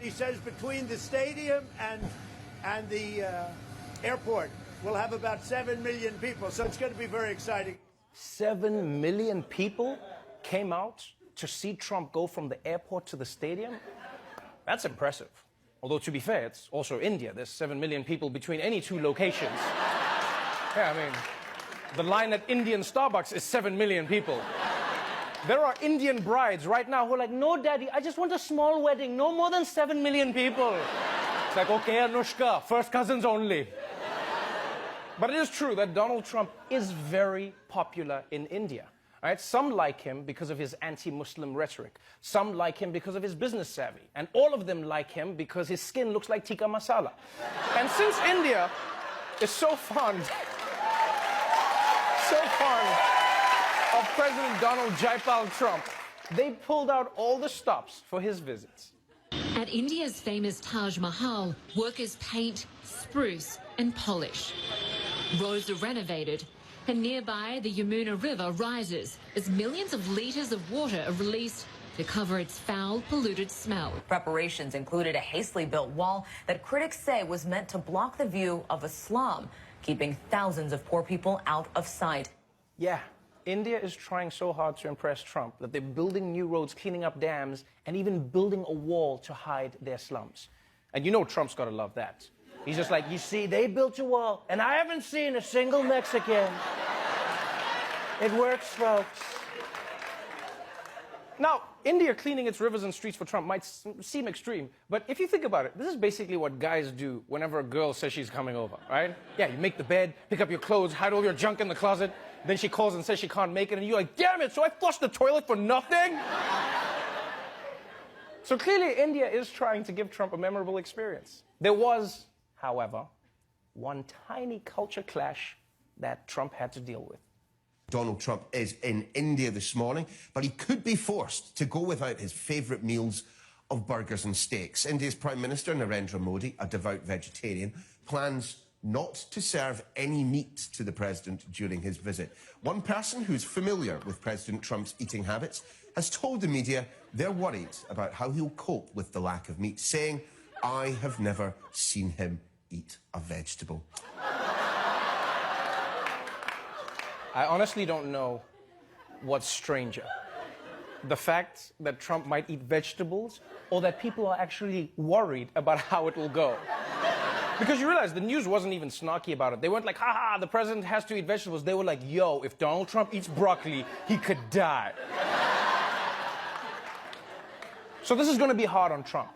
He says between the stadium and the airport, we'll have about 7 million people, so it's going to be very exciting. 7 million people came out to see Trump go from the airport to the stadium? That's impressive. Although, to be fair, it's also India. There's 7 million people between any two locations. Yeah, I mean, the line at Indian Starbucks is 7 million people. There are Indian brides right now who are like, no, daddy, I just want a small wedding, no more than 7 million people. It's like, okay, Anushka, first cousins only. But it is true that Donald Trump is very popular in India. Right? Some like him because of his anti-Muslim rhetoric. Some like him because of his business savvy. And all of them like him because his skin looks like tikka masala. And since India is so fond of President Donald Jaipal Trump, they pulled out all the stops for his visits. At India's famous Taj Mahal, workers paint, spruce and polish. Roads are renovated. And nearby, the Yamuna River rises as millions of litres of water are released to cover its foul, polluted smell. Preparations included a hastily built wall that critics say was meant to block the view of a slum, keeping thousands of poor people out of sight. Yeah, India is trying so hard to impress Trump that they're building new roads, cleaning up dams, and even building a wall to hide their slums. And you know Trump's got to love that. He's just like, you see, they built a wall, and I haven't seen a single Mexican. It works, folks. Now, India cleaning its rivers and streets for Trump might seem extreme, but if you think about it, this is basically what guys do whenever a girl says she's coming over, right? Yeah, you make the bed, pick up your clothes, hide all your junk in the closet, then she calls and says she can't make it, and you're like, damn it, so I flushed the toilet for nothing? So clearly, India is trying to give Trump a memorable experience. There was, however, one tiny culture clash that Trump had to deal with. Donald Trump is in India this morning, but he could be forced to go without his favourite meals of burgers and steaks. India's Prime Minister, Narendra Modi, a devout vegetarian, plans not to serve any meat to the president during his visit. One person who's familiar with President Trump's eating habits has told the media they're worried about how he'll cope with the lack of meat, saying, "I have never seen him eat a vegetable." I honestly don't know what's stranger. The fact that Trump might eat vegetables, or that people are actually worried about how it will go. Because you realize the news wasn't even snarky about it. They weren't like, haha, the president has to eat vegetables. They were like, yo, if Donald Trump eats broccoli, he could die. So this is going to be hard on Trump.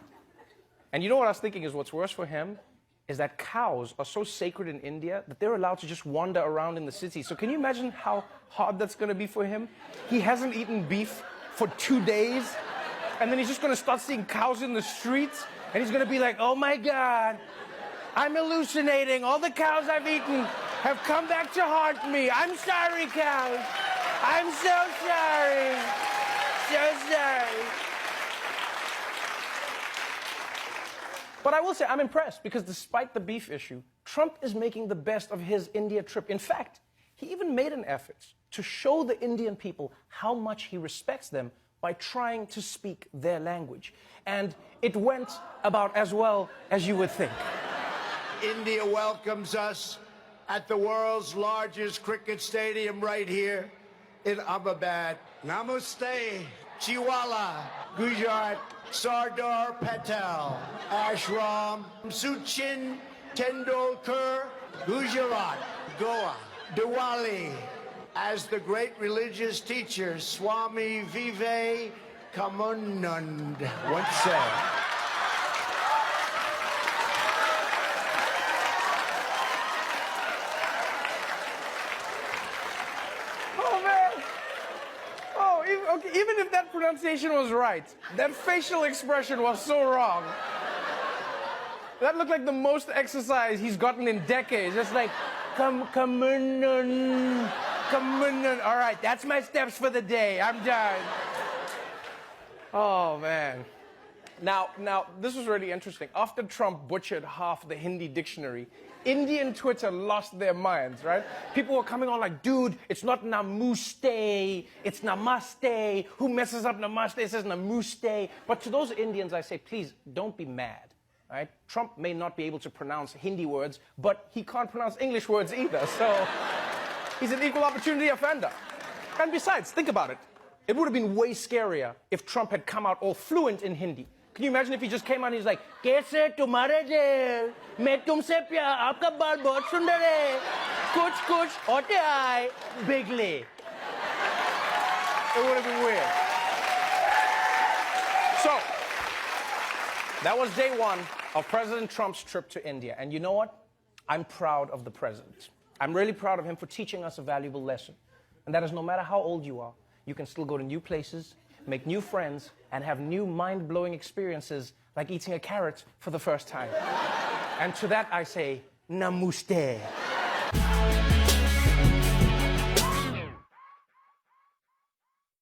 And you know what I was thinking is what's worse for him? Is that cows are so sacred in India that they're allowed to just wander around in the city. So can you imagine how hard that's going to be for him? He hasn't eaten beef for 2 days, and then he's just going to start seeing cows in the streets, and he's going to be like, oh my God, I'm hallucinating. All the cows I've eaten have come back to haunt me. I'm sorry, cows. I'm so sorry. So sorry. But I will say I'm impressed because despite the beef issue, Trump is making the best of his India trip. In fact, he even made an effort to show the Indian people how much he respects them by trying to speak their language. And it went about as well as you would think. India welcomes us at the world's largest cricket stadium right here in Ahmedabad. Namaste, Chiwala, Gujarat, Sardar Patel, Ashram, Sachin Tendulkar, Gujarat, Goa, Diwali, as the great religious teacher Swami Vivekanand once said. Even if that pronunciation was right, that facial expression was so wrong. That looked like the most exercise he's gotten in decades. It's like, come on. All right, that's my steps for the day. I'm done. Oh, man. Now, this was really interesting. After Trump butchered half the Hindi dictionary, Indian Twitter lost their minds, right? People were coming on like, dude, it's not namaste, it's namaste. Who messes up namaste? It says namaste. But to those Indians, I say, please, don't be mad, right? Trump may not be able to pronounce Hindi words, but he can't pronounce English words either, so he's an equal opportunity offender. And besides, think about it. It would have been way scarier if Trump had come out all fluent in Hindi. Can you imagine if he just came out and he's like, "Kaise tumhare jail? Main tumse pyar, aapka baal bahut sundar hai. Kuch hote aaye, bigly." It would have been weird. So, that was day one of President Trump's trip to India. And you know what? I'm proud of the president. I'm really proud of him for teaching us a valuable lesson. And that is no matter how old you are, you can still go to new places, make new friends, and have new mind-blowing experiences like eating a carrot for the first time. And to that I say, namaste.